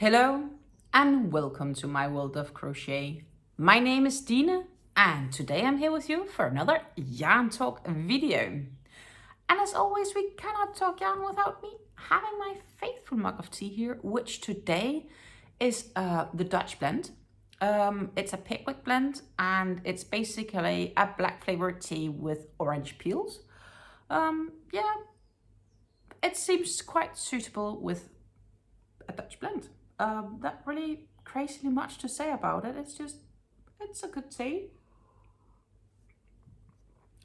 Hello and welcome to my world of crochet. My name is Dina and today I'm here with you for another yarn talk video. And as always, we cannot talk yarn without me having my faithful mug of tea here, which today is the Dutch blend. It's a Pickwick blend and it's basically a black flavored tea with orange peels. Yeah, it seems quite suitable with a Dutch blend. Not really crazily much to say about it. It's a good tea.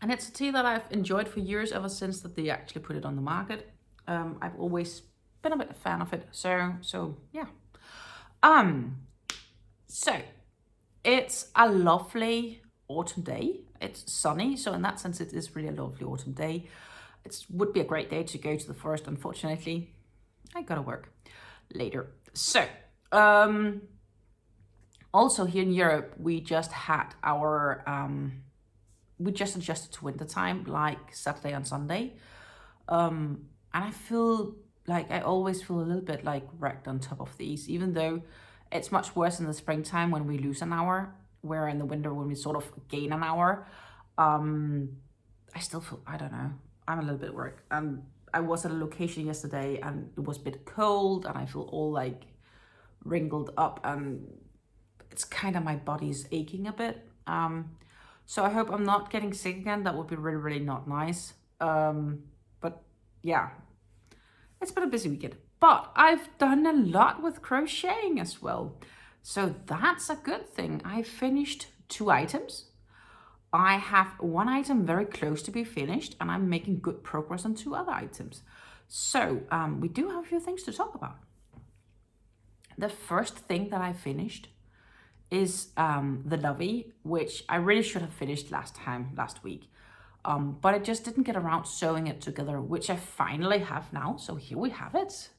And it's a tea that I've enjoyed for years, ever since that they actually put it on the market. I've always been a bit a fan of it. So yeah. So it's a lovely autumn day. It's sunny, so in that sense it is really a lovely autumn day. It would be a great day to go to the forest. Unfortunately, I gotta work later. So also here in Europe, we just had our we just adjusted to winter time, like Saturday and Sunday, and I feel like I always feel a little bit like wrecked on top of these, even though it's much worse in the springtime when we lose an hour, where in the winter when we sort of gain an hour. I still feel, I don't know, I'm a little bit worried. And I was at a location yesterday and it was a bit cold and I feel all like wrinkled up and it's kind of, my body's aching a bit. So I hope I'm not getting sick again. That would be really, really not nice. But yeah, it's been a busy weekend. But I've done a lot with crocheting as well. So that's a good thing. I finished 2 items. I have 1 item very close to be finished and I'm making good progress on 2 other items. So we do have a few things to talk about. The first thing that I finished is the Lovey, which I really should have finished last week. But I just didn't get around sewing it together, which I finally have now. So here we have it.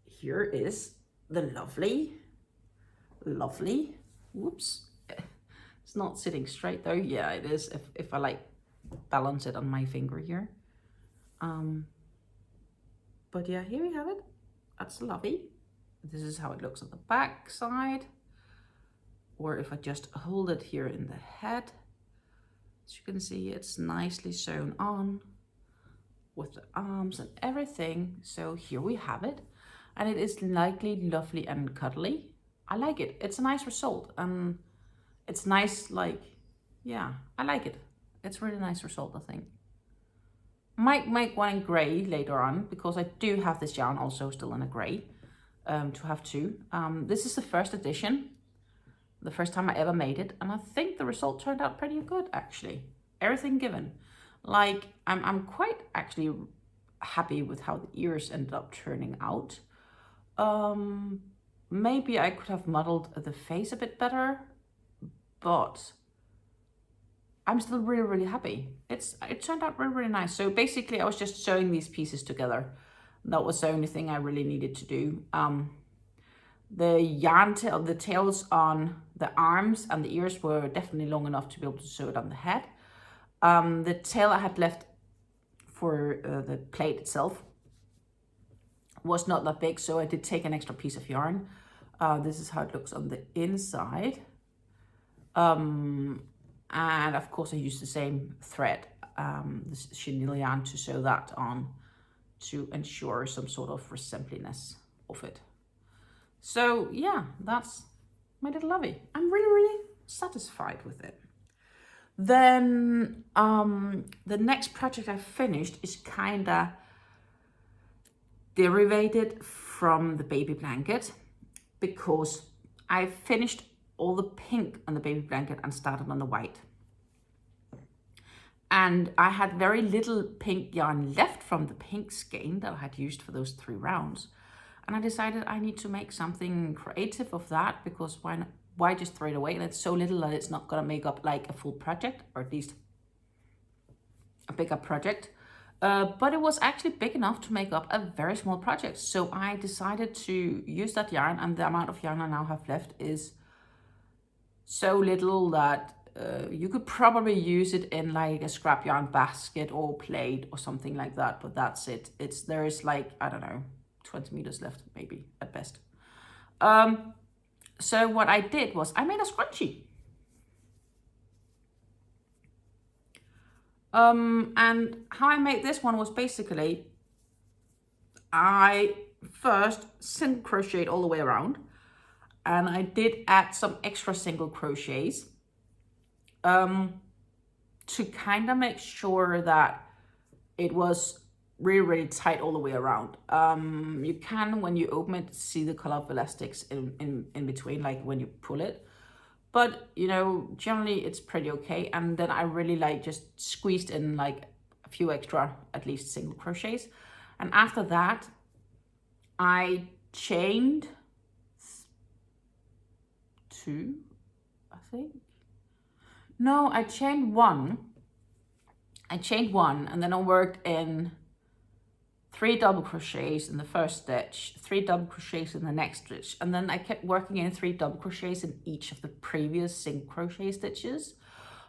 Here is the lovely, whoops. It's not sitting straight though. Yeah, it is if I like balance it on my finger here. But yeah, here we have it. That's Lovey. This is how it looks on the back side. Or if I just hold it here in the head, as you can see, it's nicely sewn on with the arms and everything. So here we have it. And it is lightly, lovely and cuddly. I like it. It's a nice result. It's nice, like, yeah, I like it. It's a really nice result, I think. Might make one in gray later on, because I do have this yarn also still in a gray, to have 2. This is the first edition, the first time I ever made it, and I think the result turned out pretty good, actually. Everything given. Like, I'm quite actually happy with how the ears ended up turning out. Maybe I could have modeled the face a bit better, but I'm still really, really happy. It turned out really, really nice. So basically I was just sewing these pieces together. That was the only thing I really needed to do. The yarn tail, the tails on the arms and the ears were definitely long enough to be able to sew it on the head. The tail I had left for the plate itself was not that big, so I did take an extra piece of yarn. This is how it looks on the inside. And of course I used the same thread, this chenille yarn, to sew that on to ensure some sort of resemblingness of it. So yeah, that's my little Lovey. I'm really, really satisfied with it. Then the next project I finished is kinda derivated from the baby blanket, because I finished all the pink on the baby blanket and started on the white. And I had very little pink yarn left from the pink skein that I had used for those 3 rounds. And I decided I need to make something creative of that, because why just throw it away? And it's so little that it's not gonna make up like a full project, or at least a bigger project. But it was actually big enough to make up a very small project. So I decided to use that yarn, and the amount of yarn I now have left is so little that you could probably use it in like a scrap yarn basket or plate or something like that, but that's it. There is like, I don't know, 20 meters left, maybe at best. So what I did was I made a scrunchie. And how I made this one was basically, I first single crocheted all the way around, and I did add some extra single crochets to kind of make sure that it was really tight all the way around. You can, when you open it, see the color of elastics in between, like when you pull it. But, you know, generally it's pretty okay. And then I really like just squeezed in like a few extra, at least single crochets. And after that, I chained 2, I think. No, I chained 1. I chained 1, and then I worked in 3 double crochets in the first stitch, 3 double crochets in the next stitch, and then I kept working in 3 double crochets in each of the previous single crochet stitches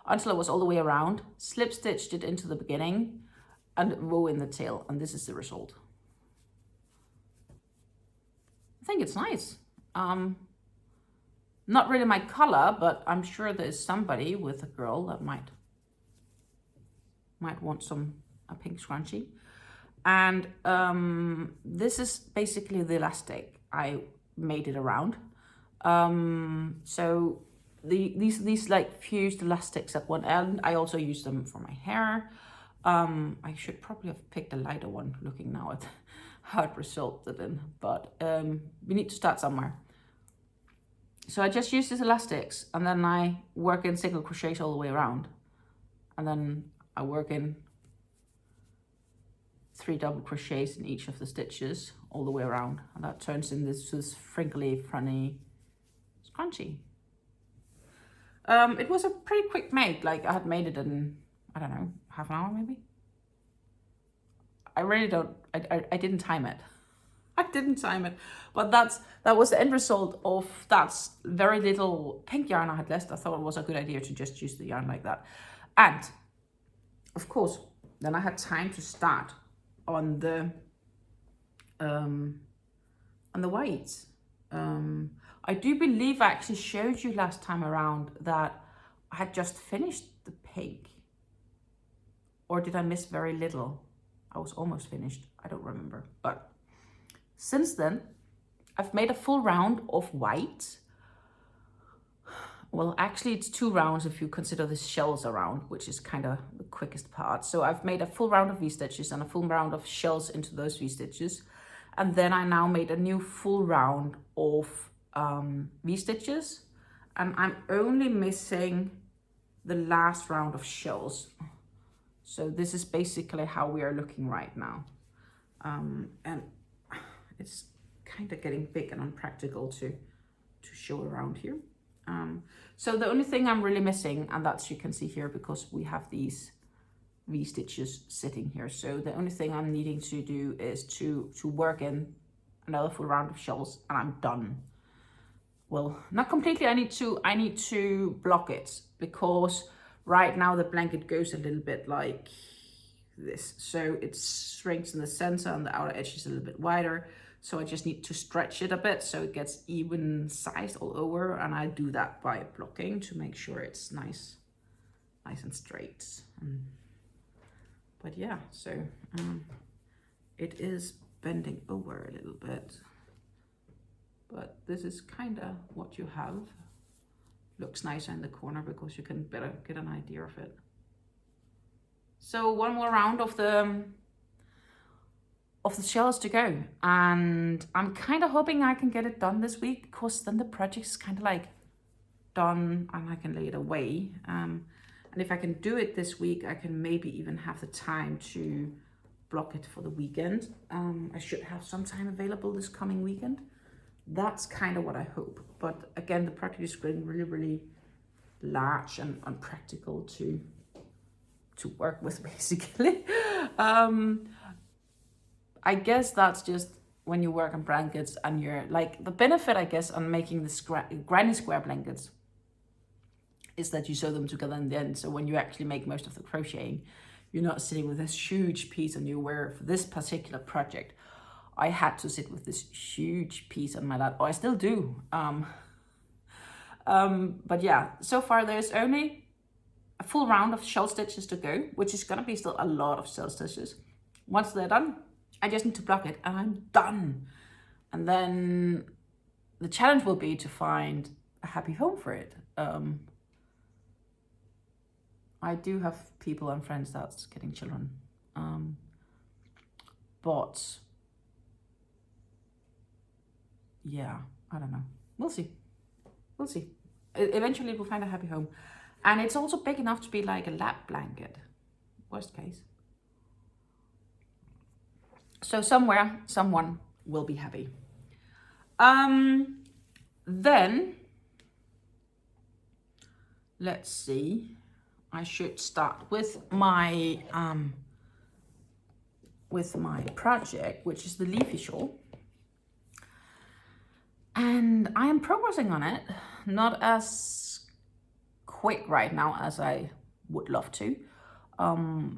until it was all the way around, slip stitched it into the beginning and row in the tail, and this is the result. I think it's nice. Not really my color, but I'm sure there's somebody with a girl that might want a pink scrunchie. And this is basically the elastic I made it around. So these like fused elastics at one end, I also use them for my hair. I should probably have picked a lighter one, looking now at how it resulted in, but we need to start somewhere. So I just use these elastics, and then I work in single crochets all the way around, and then I work in 3 double crochets in each of the stitches all the way around, and that turns in this frinkly, funny scrunchie. It was a pretty quick make. Like I had made it in, I don't know, half an hour maybe. I really don't, I didn't time it. I didn't time it, but that was the end result of that very little pink yarn I had left. I thought it was a good idea to just use the yarn like that. And of course, then I had time to start on the whites. I do believe I actually showed you last time around that I had just finished the pink, or did I miss very little? I was almost finished, I don't remember. But since then, I've made a full round of white. Well, actually it's 2 rounds if you consider the shells around, which is kind of the quickest part. So I've made a full round of V-stitches and a full round of shells into those V-stitches. And then I now made a new full round of V-stitches. And I'm only missing the last round of shells. So this is basically how we are looking right now. And it's kind of getting big and unpractical to show around here. So the only thing I'm really missing, and that's, you can see here because we have these V-stitches sitting here. So the only thing I'm needing to do is to work in another full round of shells, and I'm done. Well, not completely. I need to block it, because right now the blanket goes a little bit like this. So it shrinks in the center and the outer edge is a little bit wider. So I just need to stretch it a bit so it gets even sized all over. And I do that by blocking to make sure it's nice and straight. But yeah, so it is bending over a little bit. But this is kind of what you have. Looks nicer in the corner because you can better get an idea of it. So one more round of the shells to go, and I'm kind of hoping I can get it done this week, because then the project is kind of like done and I can lay it away. And if I can do it this week, I can maybe even have the time to block it for the weekend. I should have some time available this coming weekend. That's kind of what I hope. But again, the project is getting really, really large and unpractical to work with, basically. I guess that's just when you work on blankets, and you're like, the benefit, I guess, on making the granny square blankets is that you sew them together in the end. So when you actually make most of the crocheting, you're not sitting with this huge piece on you, where for this particular project, I had to sit with this huge piece on my lap, or I still do. But yeah, so far there's only a full round of shell stitches to go, which is gonna be still a lot of shell stitches. Once they're done, I just need to block it and I'm done. And then the challenge will be to find a happy home for it. I do have people and friends that's getting children. But yeah, I don't know. We'll see. We'll see. Eventually we'll find a happy home. And it's also big enough to be like a lap blanket, worst case. So somewhere, someone will be happy. Then, let's see. I should start with my project, which is the Leafy Shawl. And I am progressing on it, not as quick right now as I would love to.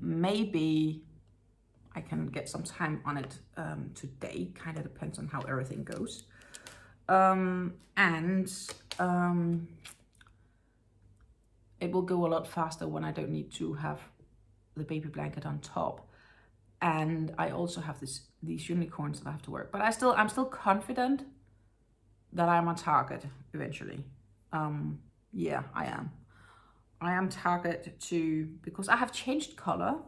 Maybe I can get some time on it today, kind of depends on how everything goes. It will go a lot faster when I don't need to have the baby blanket on top. And I also have these unicorns that I have to work. But I'm still confident that I'm on target eventually. Yeah, I am. I am target to, because I have changed color.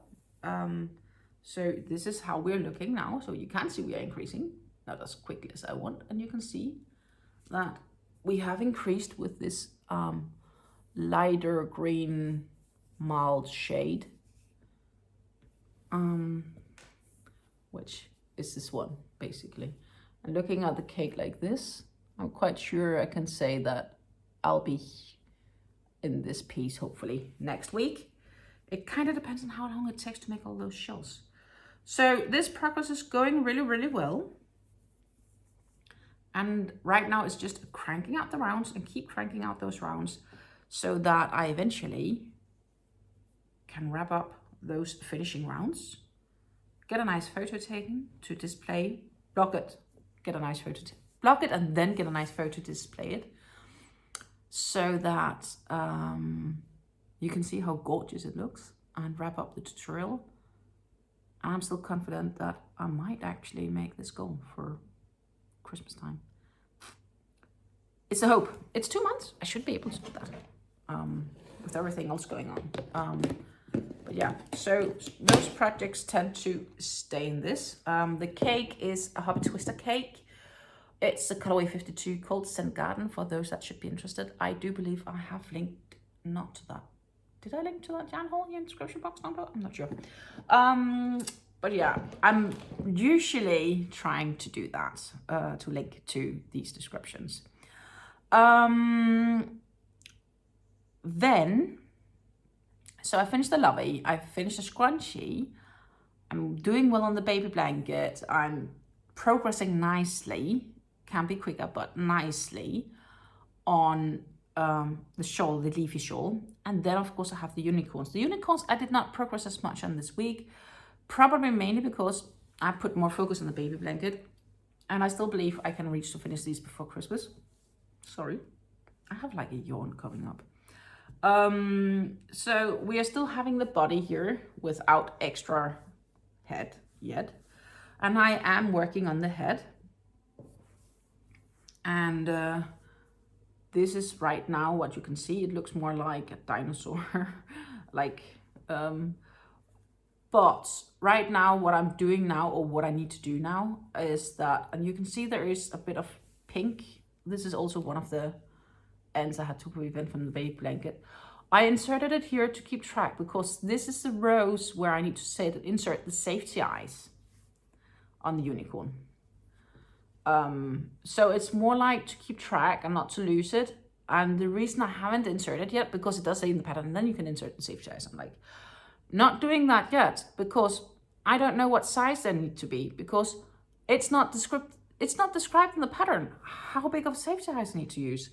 So this is how we're looking now. So you can see we are increasing, not as quickly as I want. And you can see that we have increased with this lighter green mild shade, which is this one basically. And looking at the cake like this, I'm quite sure I can say that I'll be in this piece hopefully next week. It kind of depends on how long it takes to make all those shells. So this progress is going really, really well. And right now it's just cranking out the rounds and keep cranking out those rounds so that I eventually can wrap up those finishing rounds, get a nice photo taken to display, block it, get a nice photo, block it, and then get a nice photo to display it so that you can see how gorgeous it looks, and wrap up the tutorial. And I'm still confident that I might actually make this goal for Christmas time. It's a hope. It's 2 months. I should be able to do that with everything else going on. But yeah, so those projects tend to stay in this. The cake is a Hobby Twister cake. It's a colorway 52 called Scent Garden for those that should be interested. I do believe I have linked, not to that. Did I link to that yarn haul in the description box down below? I'm not sure. But yeah, I'm usually trying to do that, to link to these descriptions. Then, so I finished the Lovey, I finished the scruncie, I'm doing well on the baby blanket, I'm progressing nicely, can be quicker, but nicely, on the shawl, the Leafy Shawl. And then of course I have the unicorns. The unicorns I did not progress as much on this week, probably mainly because I put more focus on the baby blanket, and I still believe I can reach to finish these before Christmas. Sorry, I have like a yawn coming up. So we are still having the body here without extra head yet, and I am working on the head. And this is right now what you can see. It looks more like a dinosaur, like, but right now what I'm doing now, or what I need to do now, is that, and you can see there is a bit of pink. This is also one of the ends I had to prevent from the baby blanket. I inserted it here to keep track, because this is the rows where I need to insert the safety eyes on the unicorn. So it's more like to keep track and not to lose it. And the reason I haven't inserted yet, because it does say in the pattern, and then you can insert the safety eyes. I'm like, not doing that yet, because I don't know what size they need to be, because it's not described in the pattern how big of safety eyes I need to use.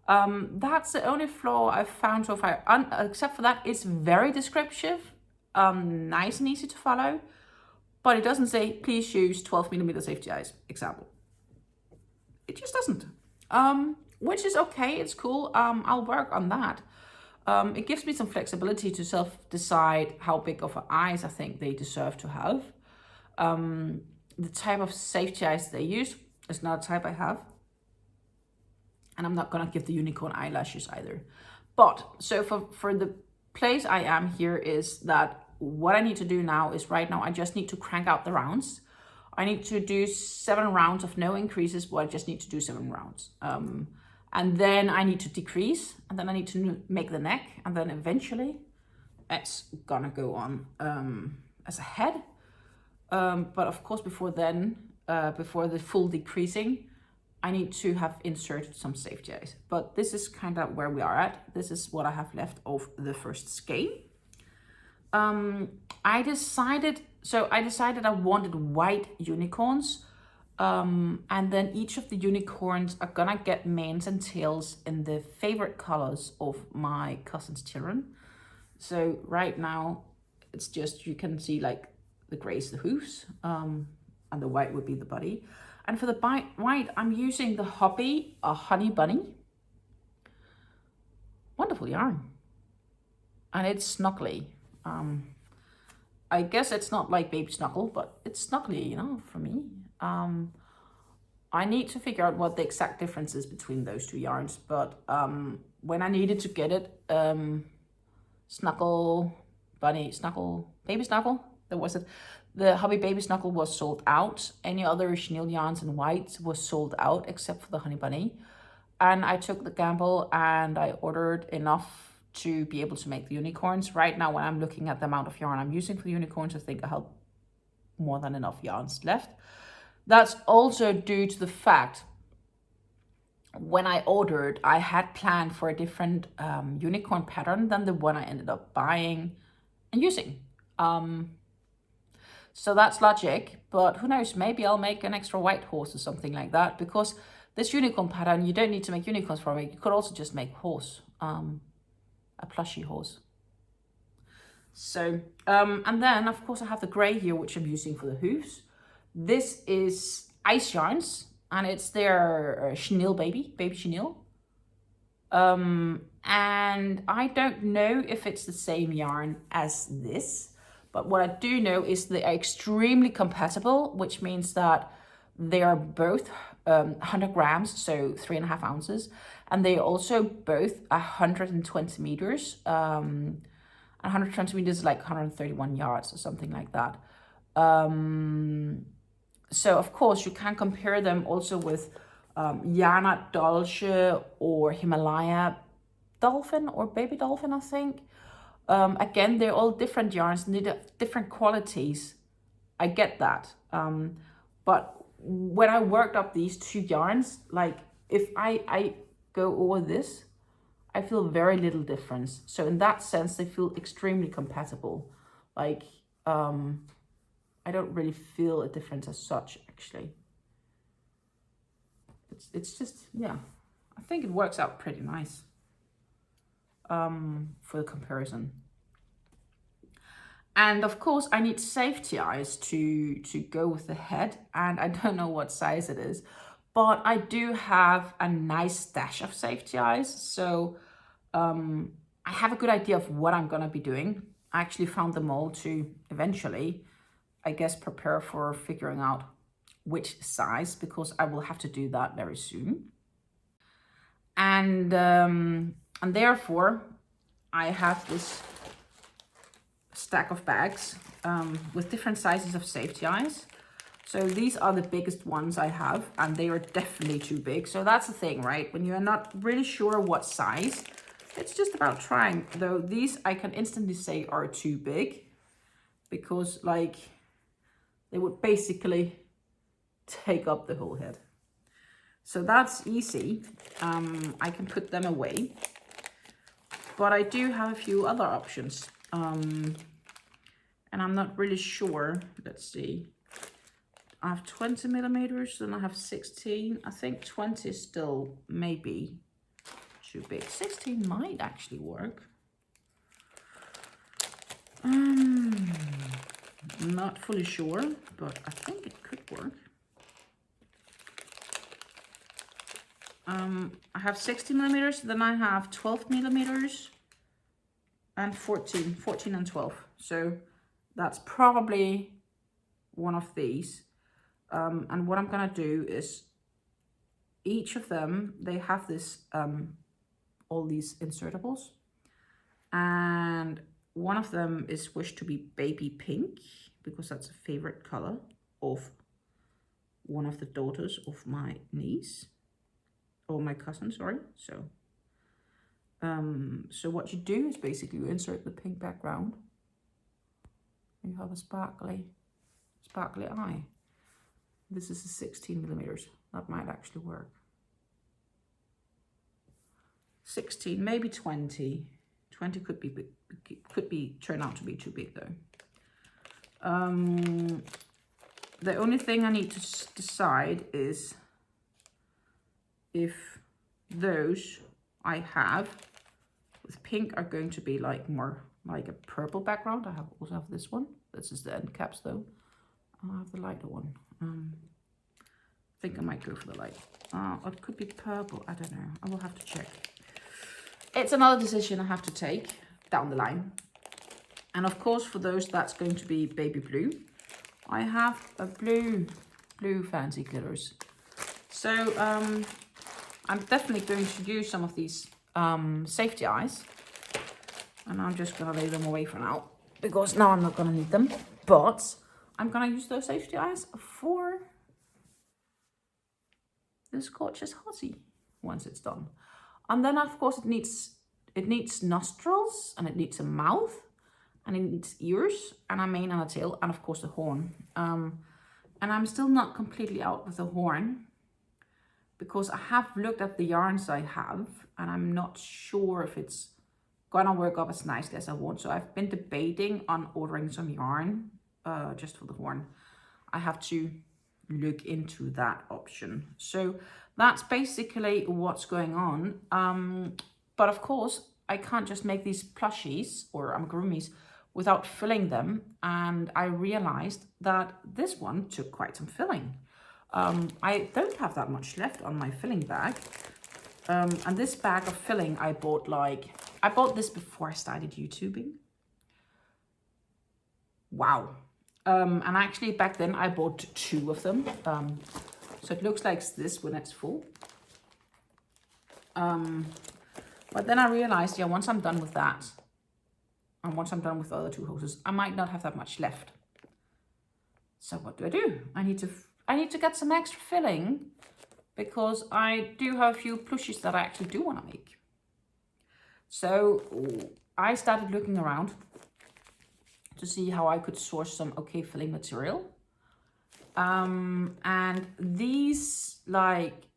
That's the only flaw I've found so far. Except for that, it's very descriptive, nice and easy to follow. but it doesn't say, please use 12mm safety eyes, example. It just doesn't, which is okay, it's cool. I'll work on that. It gives me some flexibility to self-decide how big of eyes I think they deserve to have. The type of safety eyes they use is not a type I have. And I'm not gonna give the unicorn eyelashes either. But, so for the place I am here is that what I need to do now is right now I just need to crank out the rounds. I need to do 7 rounds of no increases, but I just need to do 7 rounds. And then I need to decrease, and then I need to make the neck, and then eventually it's gonna go on as a head. But of course, before then, before the full decreasing, I need to have inserted some safety eyes. But this is kind of where we are at. This is what I have left of the first skein. I decided I wanted white unicorns. And then each of the unicorns are gonna get manes and tails in the favorite colors of my cousin's children. So right now, it's just, you can see like the gray is the hoofs, and the white would be the body. And for the white, I'm using the Hobby Honey Bunny. Wonderful yarn. And it's snuggly. I guess it's not like baby snuggle, but it's snuggly, you know, for me. I need to figure out what the exact difference is between those two yarns, but when I needed to get it, Snuggle, Bunny, Snuggle, Baby Snuggle, there was it. The Hobby Baby Snuggle was sold out. Any other chenille yarns in white was sold out except for the Honey Bunny. And I took the gamble and I ordered enough to be able to make the unicorns. Right now, when I'm looking at the amount of yarn I'm using for the unicorns, I think I have more than enough yarns left. That's also due to the fact when I ordered, I had planned for a different unicorn pattern than the one I ended up buying and using. So that's logic, but who knows, maybe I'll make an extra white horse or something like that, because this unicorn pattern, you don't need to make unicorns from it. You could also just make horse, a plushy horse. So, and then of course I have the gray here, which I'm using for the hoofs. This is Ice Yarns, and it's their chenille baby chenille. And I don't know if it's the same yarn as this, but what I do know is they are extremely compatible, which means that they are both 100 grams, so 3.5 ounces, and they are also both 120 meters. 120 meters is like 131 yards or something like that. So of course you can compare them also with Yarna Dolce or Himalaya Dolphin or Baby Dolphin, I think. Again, they're all different yarns and they have different qualities. I get that. But when I worked up these two yarns, like if I go over this, I feel very little difference. So in that sense, they feel extremely compatible. Like, I don't really feel a difference as such, actually. It's just, yeah, I think it works out pretty nice for the comparison. And of course, I need safety eyes to go with the head, and I don't know what size it is, but I do have a nice stash of safety eyes. So I have a good idea of what I'm gonna be doing. I actually found them all to eventually, I guess, prepare for figuring out which size, because I will have to do that very soon. And therefore I have this stack of bags with different sizes of safety eyes. So these are the biggest ones I have, and they are definitely too big. So that's the thing, right? When you're not really sure what size, it's just about trying. Though these I can instantly say are too big, because like they would basically take up the whole head. So that's easy. I can put them away. But I do have a few other options. And I'm not really sure. Let's see. I have 20 millimeters and I have 16. I think 20 is still maybe too big. 16 might actually work. Not fully sure, but I think it could work. I have 60 millimeters, then I have 12 millimeters and 14 and 12. So that's probably one of these. And what I'm gonna do is each of them, they have this, all these insertables. And one of them is wished to be baby pink because that's a favorite color of one of the daughters of my niece. Or my cousin, sorry. So what you do is basically you insert the pink background. You have a sparkly eye. This is a 16 millimeters. That might actually work. 16, maybe 20. 20 could be turn out to be too big though. The only thing I need to decide is if those I have with pink are going to be like more like a purple background. I also have this one. This is the end caps though. I'll have the lighter one. I think I might go for the light. It could be purple. I don't know. I will have to check. It's another decision I have to take down the line. And of course, for those that's going to be baby blue, I have a blue fancy glitters. So I'm definitely going to use some of these safety eyes. And I'm just going to lay them away for now, because now I'm not going to need them. But I'm going to use those safety eyes for this gorgeous hottie once it's done. And then, of course, it needs nostrils, and it needs a mouth, and it needs ears, and a mane and a tail, and of course the horn. And I'm still not completely out with the horn, because I have looked at the yarns I have, and I'm not sure if it's gonna work up as nicely as I want. So I've been debating on ordering some yarn just for the horn. I have to look into that option. So that's basically what's going on. But of course, I can't just make these plushies or amigurumis without filling them. And I realized that this one took quite some filling. I don't have that much left on my filling bag. And this bag of filling I bought this before I started YouTubing. Wow. And actually back then I bought 2 of them. So it looks like this when it's full. But then I realized, yeah, once I'm done with that, and once I'm done with the other 2 hoses, I might not have that much left. So what do? I need to get some extra filling, because I do have a few plushies that I actually do want to make. So I started looking around to see how I could source some okay filling material. And these, like,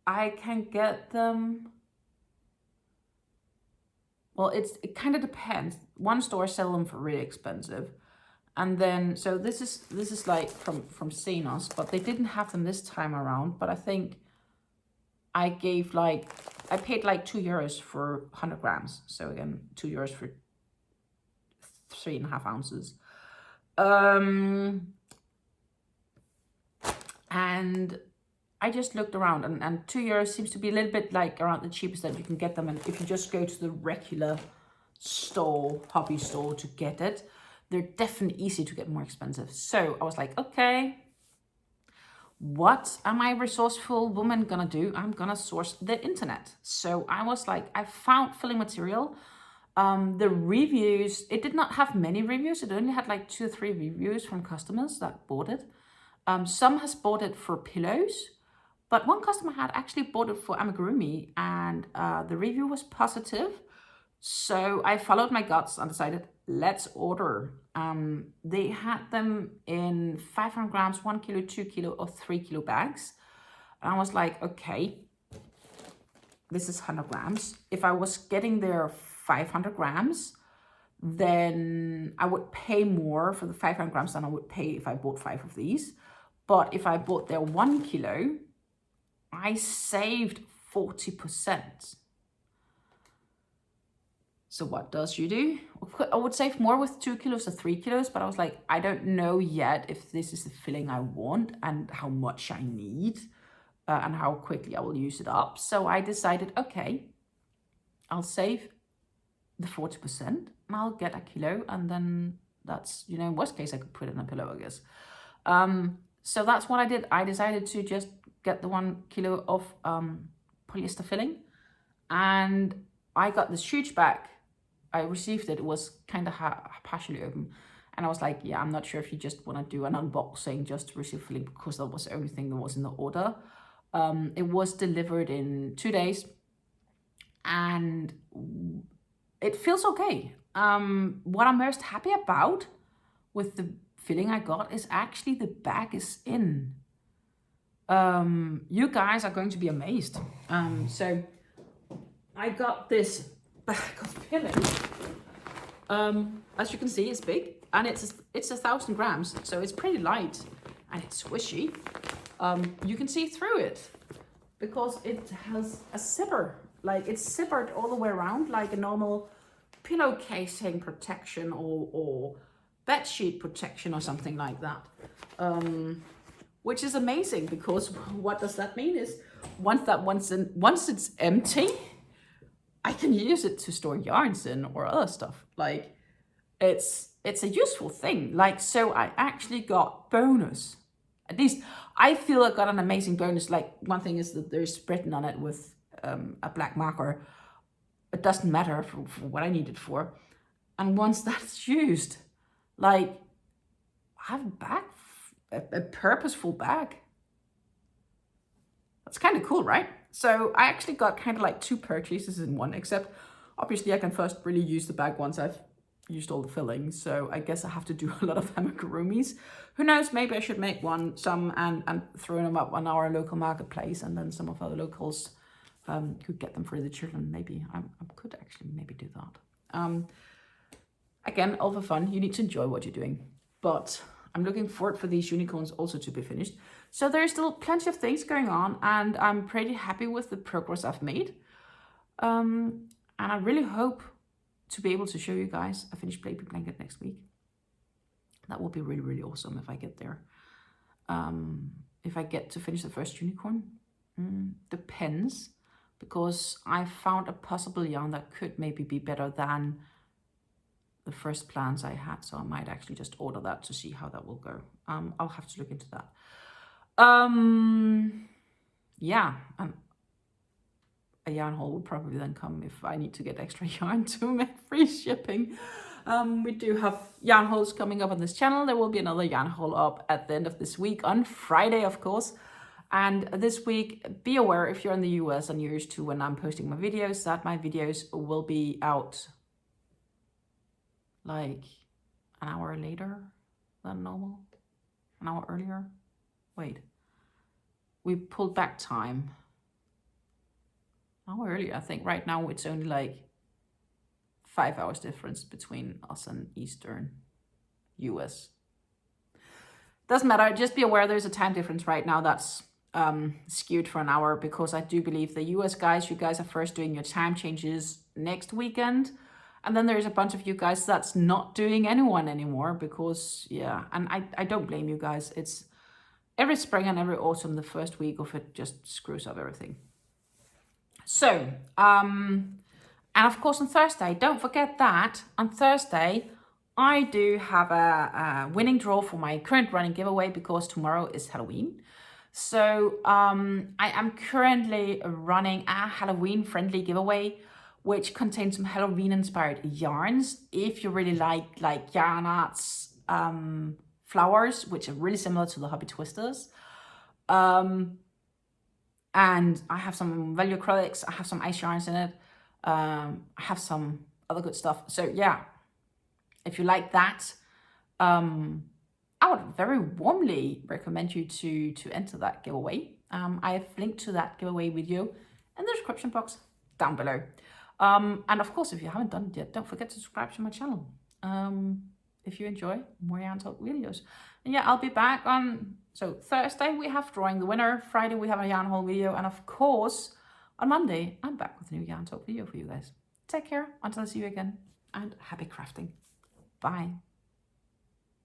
I can get them. Well, it kind of depends. One store sell them for really expensive. And then, so this is like from Senos, but they didn't have them this time around. But I think I paid like €2 for 100 grams. So again, €2 for 3.5 ounces. And I just looked around, and €2 seems to be a little bit like around the cheapest that you can get them. And if you just go to the regular store, hobby store to get it, they're definitely easy to get more expensive. So I was like, okay, what am I resourceful woman gonna do? I'm gonna source the internet. So I was like, I found filling material. The reviews, it did not have many reviews. It only had like 2 or 3 reviews from customers that bought it. Some has bought it for pillows, but one customer had actually bought it for amigurumi, and the review was positive. So I followed my guts and decided, let's order. They had them in 500 grams, 1 kilo, 2 kilo, or 3 kilo bags. And I was like, okay, this is 100 grams. If I was getting there 500 grams, then I would pay more for the 500 grams than I would pay if I bought 5 of these. But if I bought their 1 kilo, I saved 40%. So what does you do? I would say more with 2 kilos or 3 kilos, but I was like, I don't know yet if this is the filling I want and how much I need and how quickly I will use it up. So I decided, okay, I'll save the 40% and I'll get a kilo, and then that's, you know, in worst case I could put it in a pillow, I guess. So that's what I did. I decided to just get the 1 kilo of polyester filling, and I got this huge bag. I received it. It was kind of partially open, and I was like, yeah, I'm not sure if you just want to do an unboxing just to receive filling, because that was the only thing that was in the order. It was delivered in 2 days, and it feels okay. What I'm most happy about with the filling I got is actually the bag is in. You guys are going to be amazed. So I got this bag of filling. As you can see, it's big, and it's 1,000 grams, so it's pretty light and it's squishy. You can see through it because it has a zipper. Like, it's zippered all the way around, like a normal pillow casing protection or bed sheet protection or something like that. Which is amazing, because what does that mean is once it's empty, I can use it to store yarns in or other stuff. Like, it's a useful thing. Like, so I actually got bonus. At least I feel I got an amazing bonus. Like, one thing is that there's written on it with a black marker. It doesn't matter for what I need it for. And once that's used, like, I have a bag, a purposeful bag. That's kind of cool, right? So I actually got kind of like 2 purchases in one, except obviously I can first really use the bag once I've used all the fillings. So I guess I have to do a lot of amigurumis. Who knows, maybe I should make some and throw them up on our local marketplace, and then some of our locals could get them for the children. Maybe I could actually maybe do that. Again, all for fun. You need to enjoy what you're doing. But I'm looking forward for these unicorns also to be finished. So there's still plenty of things going on, and I'm pretty happy with the progress I've made. And I really hope to be able to show you guys a finished baby blanket next week. That will be really, really awesome if I get there. If I get to finish the first unicorn, depends, because I found a possible yarn that could maybe be better than the first plans I had, so I might actually just order that to see how that will go. I'll have to look into that. Yeah, a yarn haul will probably then come if I need to get extra yarn to make free shipping. We do have yarn hauls coming up on this channel. There will be another yarn haul up at the end of this week on Friday, of course. And this week, be aware if you're in the US and you're used to when I'm posting my videos, that my videos will be out like an hour later than normal, an hour earlier. Wait, we pulled back time. An hour earlier, I think. Right now it's only like 5 hours difference between us and Eastern US. Doesn't matter, just be aware there's a time difference right now that's skewed for an hour, because I do believe the US guys, you guys are first doing your time changes next weekend. And then there's a bunch of you guys that's not doing anyone anymore, because, yeah, and I don't blame you guys. It's every spring and every autumn, the first week of it just screws up everything. So, and of course on Thursday, don't forget that on Thursday, I do have a winning draw for my current running giveaway, because tomorrow is Halloween. So I am currently running a Halloween friendly giveaway, which contains some Halloween inspired yarns. If you really like yarn arts flowers, which are really similar to the Hobby Twisters. And I have some value acrylics, I have some ice yarns in it, I have some other good stuff. So yeah, if you like that, I would very warmly recommend you to enter that giveaway. I have linked to that giveaway video in the description box down below. And of course, if you haven't done it yet, don't forget to subscribe to my channel. If you enjoy more yarn talk videos. And yeah, I'll be back on, so Thursday we have drawing the winner, Friday we have a yarn haul video, and of course on Monday I'm back with a new yarn talk video for you guys. Take care until I see you again, and happy crafting. Bye.